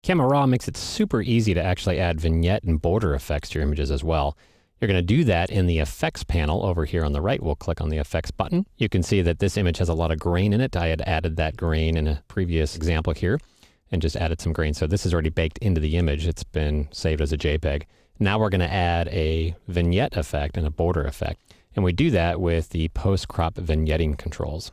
Camera Raw makes it super easy to actually add vignette and border effects to your images as well. You're going to do that in the effects panel over here on the right. We'll click on the effects button. You can see that this image has a lot of grain in it. I had added that grain in a previous example here and just added some grain. So this is already baked into the image. It's been saved as a JPEG. Now we're going to add a vignette effect and a border effect. And we do that with the post-crop vignetting controls.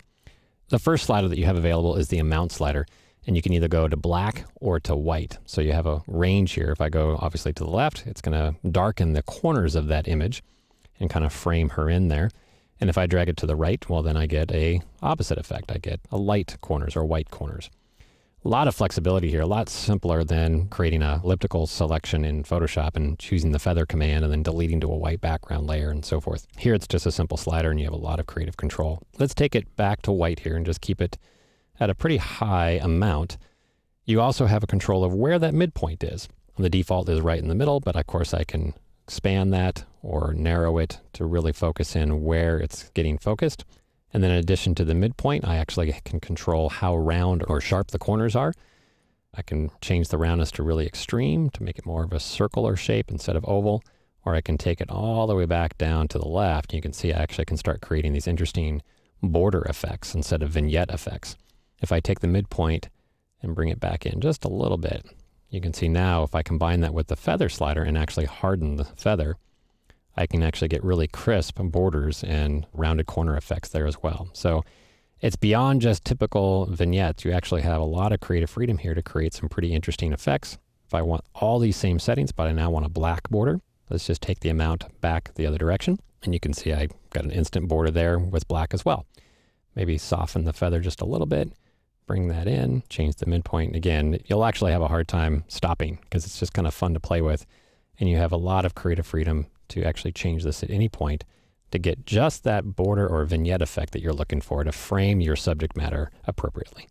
The first slider that you have available is the amount slider. And you can either go to black or to white. So you have a range here. If I go obviously to the left, it's going to darken the corners of that image and kind of frame her in there. And if I drag it to the right, well, then I get a opposite effect. I get a light corners or white corners. A lot of flexibility here, a lot simpler than creating a elliptical selection in Photoshop and choosing the feather command and then deleting to a white background layer and so forth. Here it's just a simple slider and you have a lot of creative control. Let's take it back to white here and just keep it at a pretty high amount. You also have a control of where that midpoint is. The default is right in the middle, but of course I can expand that or narrow it to really focus in where it's getting focused. And then in addition to the midpoint, I actually can control how round or sharp the corners are. I can change the roundness to really extreme to make it more of a circular shape instead of oval, or I can take it all the way back down to the left. You can see I actually can start creating these interesting border effects instead of vignette effects. If I take the midpoint and bring it back in just a little bit, you can see now if I combine that with the feather slider and actually harden the feather, I can actually get really crisp borders and rounded corner effects there as well. So it's beyond just typical vignettes. You actually have a lot of creative freedom here to create some pretty interesting effects. If I want all these same settings, but I now want a black border, let's just take the amount back the other direction. And you can see I got an instant border there with black as well. Maybe soften the feather just a little bit. Bring that in, change the midpoint. Again, you'll actually have a hard time stopping because it's just kind of fun to play with. And you have a lot of creative freedom to actually change this at any point to get just that border or vignette effect that you're looking for to frame your subject matter appropriately.